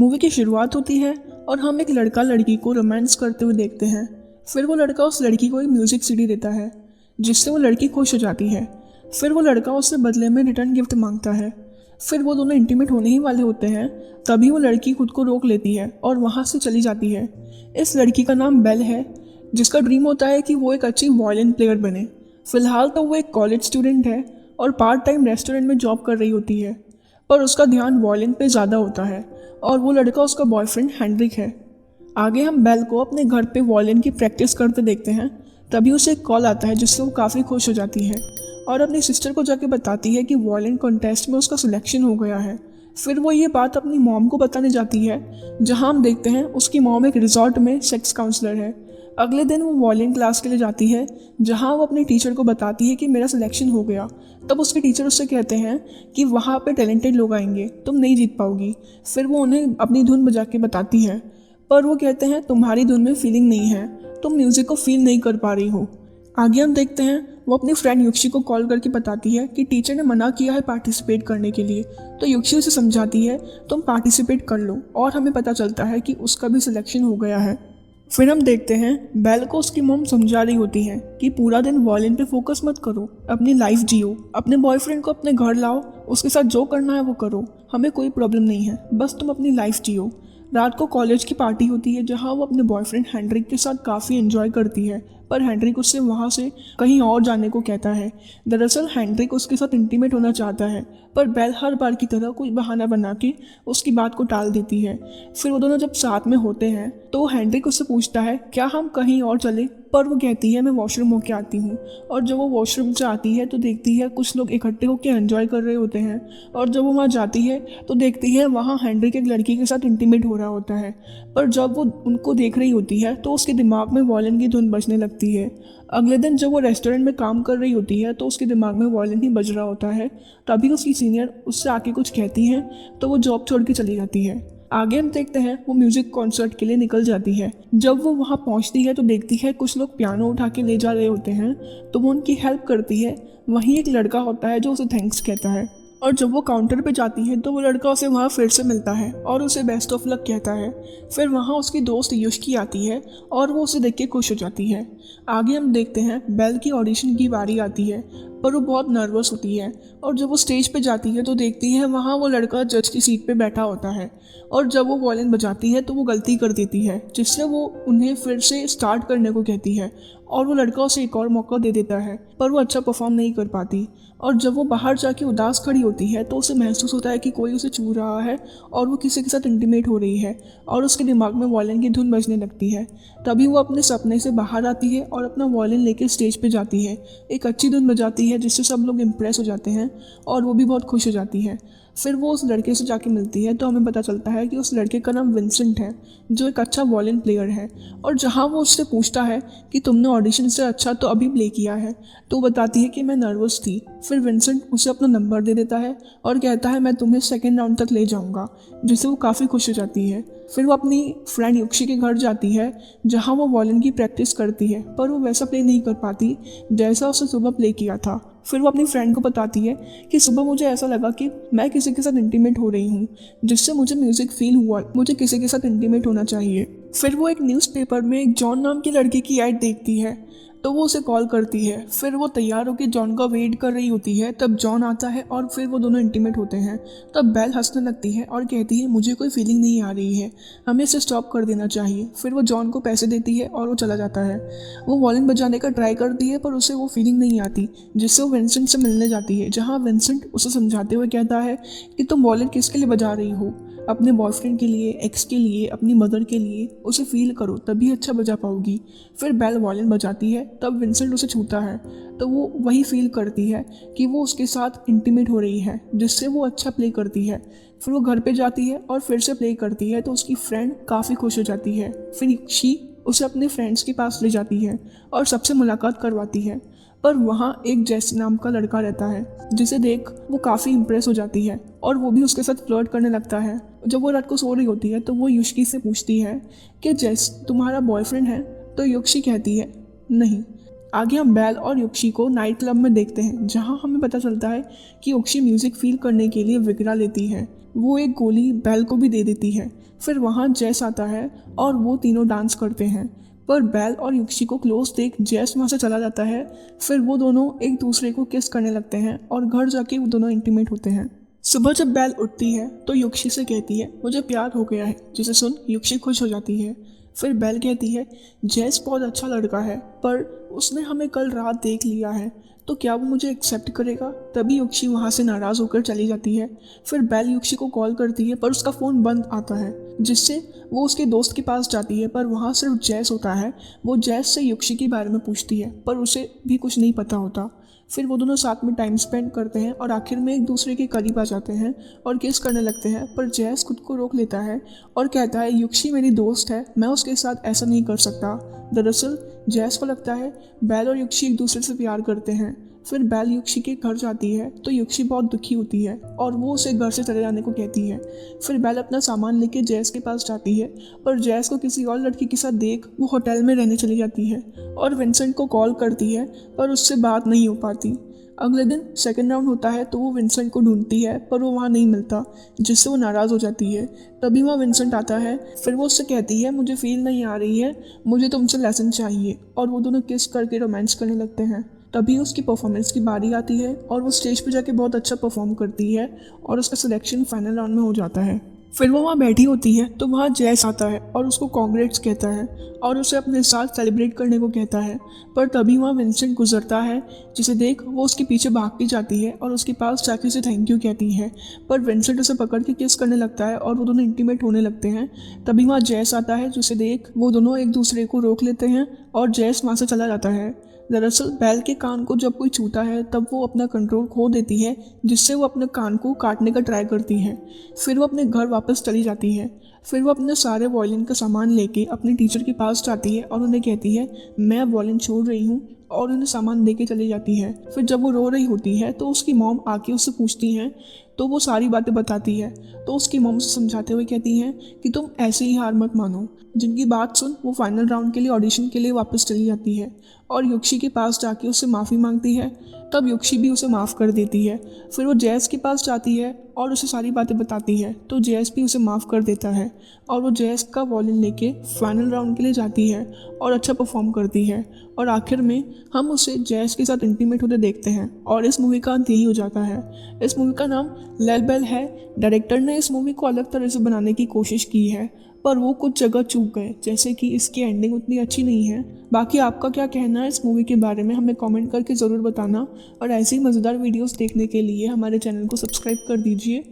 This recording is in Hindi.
मूवी की शुरुआत होती है और हम एक लड़का लड़की को रोमांस करते हुए देखते हैं। फिर वो लड़का उस लड़की को एक म्यूज़िक सीडी देता है जिससे वो लड़की खुश हो जाती है। फिर वो लड़का उससे बदले में रिटर्न गिफ्ट मांगता है। फिर वो दोनों इंटीमेट होने ही वाले होते हैं, तभी वो लड़की खुद को रोक लेती है और वहाँ से चली जाती है। इस लड़की का नाम बेल है, जिसका ड्रीम होता है कि वो एक अच्छी वायलिन प्लेयर बने। फिलहाल तो वो एक कॉलेज स्टूडेंट है और पार्ट टाइम रेस्टोरेंट में जॉब कर रही होती है, पर उसका ध्यान वायलिन पे ज़्यादा होता है और वो लड़का उसका बॉयफ्रेंड हेनरिक है। आगे हम बेल को अपने घर पे वायलिन की प्रैक्टिस करते देखते हैं। तभी उसे एक कॉल आता है जिससे वो काफ़ी खुश हो जाती है और अपनी सिस्टर को जाके बताती है कि वायलिन कॉन्टेस्ट में उसका सिलेक्शन हो गया है। फिर वो ये बात अपनी मॉम को बताने जाती है, जहाँ हम देखते हैं उसकी मॉम एक रिजॉर्ट में सेक्स काउंसलर है। अगले दिन वो वायलिन क्लास के लिए जाती है, जहाँ वो अपनी टीचर को बताती है कि मेरा सिलेक्शन हो गया। तब उसके टीचर उससे कहते हैं कि वहाँ पे टैलेंटेड लोग आएंगे, तुम नहीं जीत पाओगी। फिर वो उन्हें अपनी धुन बजा के बताती है, पर वो कहते हैं तुम्हारी धुन में फीलिंग नहीं है, तुम म्यूज़िक को फील नहीं कर पा रही हो। आगे हम देखते हैं वो अपनी फ्रेंड युक्षी को कॉल करके बताती है कि टीचर ने मना किया है पार्टिसिपेट करने के लिए। तो युक्षी उसे समझाती है तुम पार्टिसिपेट कर लो, और हमें पता चलता है कि उसका भी सिलेक्शन हो गया है। फिर हम देखते हैं बेल को उसकी मॉम समझा रही होती है कि पूरा दिन वायलिन पे फोकस मत करो, अपनी लाइफ जियो, अपने बॉयफ्रेंड को अपने घर लाओ, उसके साथ जो करना है वो करो, हमें कोई प्रॉब्लम नहीं है, बस तुम अपनी लाइफ जियो। रात को कॉलेज की पार्टी होती है, जहाँ वो अपने बॉयफ्रेंड हेनरिक के साथ काफ़ी एंजॉय करती है, पर हेनरिक उससे वहाँ से कहीं और जाने को कहता है। दरअसल हेनरिक उसके साथ इंटीमेट होना चाहता है, पर बेल हर बार की तरह कोई बहाना बना के उसकी बात को टाल देती है। फिर वो दोनों जब साथ में होते हैं तो हेनरिक उससे पूछता है क्या हम कहीं और चले, पर वो कहती है मैं वॉशरूम होके आती हूँ। और जब वो वॉशरूम से आती है तो देखती है कुछ लोग इकट्ठे होकर एंजॉय कर रहे होते हैं, और जब वो वहाँ जाती है तो देखती है वहाँ हेनरिक एक लड़की के साथ इंटीमेट हो रहा होता है। पर जब वो उनको देख रही होती है तो उसके दिमाग में वायलिन की धुन बजने लगती है। अगले दिन जब वो रेस्टोरेंट में काम कर रही होती है तो उसके दिमाग में वायलिन ही बज रहा होता है। तभी उसकी सीनियर उससे आके कुछ कहती हैं तो वो जॉब छोड़ के चली जाती है। आगे हम देखते हैं वो म्यूजिक कॉन्सर्ट के लिए निकल जाती है। जब वो वहाँ पहुँचती है तो देखती है कुछ लोग पियानो उठा के ले जा रहे होते हैं, तो वो उनकी हेल्प करती है। वहीं एक लड़का होता है जो उसे थैंक्स कहता है, और जब वो काउंटर पे जाती है तो वो लड़का उसे वहाँ फिर से मिलता है और उसे बेस्ट ऑफ लक कहता है। फिर वहाँ उसकी दोस्त युष्की आती है और वो उसे देख के खुश हो जाती है। आगे हम देखते हैं बेल की ऑडिशन की बारी आती है, पर वो बहुत नर्वस होती है, और जब वो स्टेज पे जाती है तो देखती है वहाँ वो लड़का जज की सीट पे बैठा होता है, और जब वो वायलिन बजाती है तो वो गलती कर देती है, जिससे वो उन्हें फिर से स्टार्ट करने को कहती है, और वो लड़का उसे एक और मौका दे देता है, पर वो अच्छा परफॉर्म नहीं कर पाती। और जब वो बाहर जाके उदास खड़ी होती है तो उसे महसूस होता है कि कोई उसे छू रहा है और वो किसी के साथ इंटीमेट हो रही है, और उसके दिमाग में वायलिन की धुन बजने लगती है। तभी वो अपने सपने से बाहर आती है और अपना वायलिन लेकर स्टेज पे जाती है। एक अच्छी धुन बजाती है जिससे सब लोग इम्प्रेस हो जाते हैं और वो भी बहुत खुश हो जाती है। फिर वो उस लड़के से जाके मिलती है तो हमें पता चलता है कि उस लड़के का नाम विंसेंट है, जो एक अच्छा वायलिन प्लेयर है। और जहाँ वो उससे पूछता है कि तुमने ऑडिशन से अच्छा तो अभी प्ले किया है, तो वो बताती है कि मैं नर्वस थी। फिर विंसेंट उसे अपना नंबर दे देता है और कहता है मैं तुम्हें सेकेंड राउंड तक ले जाऊँगा, जिससे वो काफ़ी खुश हो जाती है। फिर वो अपनी फ्रेंड युक्षी के घर जाती है, जहाँ वो वायलिन की प्रैक्टिस करती है, पर वो वैसा प्ले नहीं कर पाती जैसा उसे सुबह प्ले किया था। फिर वो अपनी फ्रेंड को बताती है कि सुबह मुझे ऐसा लगा कि मैं किसी के साथ इंटीमेट हो रही हूँ, जिससे मुझे म्यूज़िक फील हुआ, मुझे किसी के साथ इंटीमेट होना चाहिए। फिर वो एक न्यूज़पेपर में एक जॉन नाम की लड़के की ऐड देखती है, तो वो उसे कॉल करती है। फिर वो तैयार होकर जॉन का वेट कर रही होती है, तब जॉन आता है और फिर वो दोनों इंटीमेट होते हैं। तब बेल हंसने लगती है और कहती है मुझे कोई फीलिंग नहीं आ रही है, हमें इसे स्टॉप कर देना चाहिए। फिर वो जॉन को पैसे देती है और वो चला जाता है। वो वायलिन बजाने का ट्राई करती है पर उसे वो फीलिंग नहीं आती, जिससे वो विंसेंट से मिलने जाती है, जहाँ विंसेंट उसे समझाते हुए कहता है कि तुम वायलिन किसके लिए बजा रही हो, अपने बॉयफ्रेंड के लिए, एक्स के लिए, अपनी मदर के लिए, उसे फील करो तभी अच्छा बजा पाओगी। फिर बेल वायलिन बजाती है, तब विंसेंट उसे छूता है तो वो वही फील करती है कि वो उसके साथ इंटीमेट हो रही है, जिससे वो अच्छा प्ले करती है। फिर वो घर पे जाती है और फिर से प्ले करती है तो उसकी फ्रेंड काफ़ी खुश हो जाती है। फिर युक्षी उसे अपने फ्रेंड्स के पास ले जाती है और सबसे मुलाकात करवाती है, पर वहाँ एक जैस नाम का लड़का रहता है, जिसे देख वो काफ़ी इम्प्रेस हो जाती है और वो भी उसके साथ फ्लर्ट करने लगता है। जब वो रात को सो रही होती है तो वो युक्षी से पूछती है कि जैस तुम्हारा बॉयफ्रेंड है, तो युक्षी कहती है नहीं। आगे हम बेल और युक्षी को नाइट क्लब में देखते हैं, जहाँ हमें पता चलता है कि युक्षी म्यूज़िक फील करने के लिए विग्रा लेती है। वो एक गोली बेल को भी दे देती है। फिर वहाँ जैस आता है और वो तीनों डांस करते हैं, पर बेल और युक्शी को क्लोज देख जैस वहाँ से चला जाता है। फिर वो दोनों एक दूसरे को किस करने लगते हैं और घर जाके वो दोनों इंटीमेट होते हैं। सुबह जब बेल उठती है तो युक्शी से कहती है मुझे प्यार हो गया है, जिसे सुन युक्शी खुश हो जाती है। फिर बेल कहती है जैस बहुत अच्छा लड़का है, पर उसने हमें कल रात देख लिया है, तो क्या वो मुझे एक्सेप्ट करेगा। तभी युक्शी वहाँ से नाराज़ होकर चली जाती है। फिर बेल युक्शी को कॉल करती है पर उसका फ़ोन बंद आता है, जिससे वो उसके दोस्त के पास जाती है, पर वहाँ सिर्फ जैस होता है। वो जैस से युक्शी के बारे में पूछती है पर उसे भी कुछ नहीं पता होता। फिर वो दोनों साथ में टाइम स्पेंड करते हैं और आखिर में एक दूसरे के करीब आ जाते हैं और किस करने लगते हैं, पर जैस खुद को रोक लेता है और कहता है युक्शी मेरी दोस्त है, मैं उसके साथ ऐसा नहीं कर सकता। दरअसल जैस को लगता है बेल और युक्शी एक दूसरे से प्यार करते हैं। फिर बेल युक्शी के घर जाती है तो युक्शी बहुत दुखी होती है और वो उसे घर से चले जाने को कहती है। फिर बेल अपना सामान लेके जैस के पास जाती है, पर जैस को किसी और लड़की के साथ देख वो होटल में रहने चली जाती है और विंसेंट को कॉल करती है, पर उससे बात नहीं हो पाती। अगले दिन सेकंड राउंड होता है तो वो विंसेंट को ढूंढती है, पर वो वहाँ नहीं मिलता, जिससे वो नाराज़ हो जाती है। तभी वहाँ विंसेंट आता है। फिर वो उससे कहती है मुझे फील नहीं आ रही है, मुझे तुमसे लेसन चाहिए, और वो दोनों किस करके रोमांस करने लगते हैं। तभी उसकी परफॉर्मेंस की बारी आती है और वो स्टेज पे जाके बहुत अच्छा परफॉर्म करती है और उसका सिलेक्शन फाइनल राउंड में हो जाता है। फिर वो वहाँ बैठी होती है तो वहाँ जैस आता है और उसको कांग्रेट्स कहता है और उसे अपने साथ सेलिब्रेट करने को कहता है, पर तभी वहाँ विंसेंट गुजरता है, जिसे देख वो उसके पीछे भागती जाती है और उसके पास जाके उसे थैंक यू कहती है, पर विंसेंट उसे पकड़ के किस करने लगता है और वो दोनों इंटीमेट होने लगते हैं। तभी वहाँ जैस आता है, जिसे देख वो दोनों एक दूसरे को रोक लेते हैं और जैस वहाँ से चला जाता है। दरअसल बेल के कान को जब कोई छूता है तब वो अपना कंट्रोल खो देती है, जिससे वो अपने कान को काटने का ट्राई करती है। फिर वो अपने घर वापस चली जाती है। फिर वो अपने सारे वॉयलिन का सामान लेके अपने टीचर के पास जाती है और उन्हें कहती है मैं वॉयलिन छोड़ रही हूँ, और उन्हें सामान दे के चली जाती है। फिर जब वो रो रही होती है तो उसकी मॉम आके उससे पूछती हैं, तो वो सारी बातें बताती है। तो उसकी मॉम से समझाते हुए कहती हैं कि तुम ऐसे ही हार मत मानो। जिनकी बात सुन वो फाइनल राउंड के लिए ऑडिशन के लिए वापस चली जाती है और युक्शी के पास जाके उससे माफ़ी मांगती है। तब युक्शी भी उसे माफ़ कर देती है। फिर वो जैस के पास जाती है और उसे सारी बातें बताती है, तो जैस भी उसे माफ़ कर देता है और वो जैस का वॉयलिन लेके फाइनल राउंड के लिए जाती है और अच्छा परफॉर्म करती है। और आखिर में हम उसे जैस के साथ इंटीमेट होते देखते हैं और इस मूवी का अंत यही हो जाता है। इस मूवी का नाम लैल बेल है। डायरेक्टर ने इस मूवी को अलग तरह से बनाने की कोशिश की है, पर वो कुछ जगह चूक गए, जैसे कि इसकी एंडिंग उतनी अच्छी नहीं है। बाकी आपका क्या कहना है इस मूवी के बारे में हमें कमेंट करके ज़रूर बताना, और ऐसी मज़ेदार वीडियोस देखने के लिए हमारे चैनल को सब्सक्राइब कर दीजिए।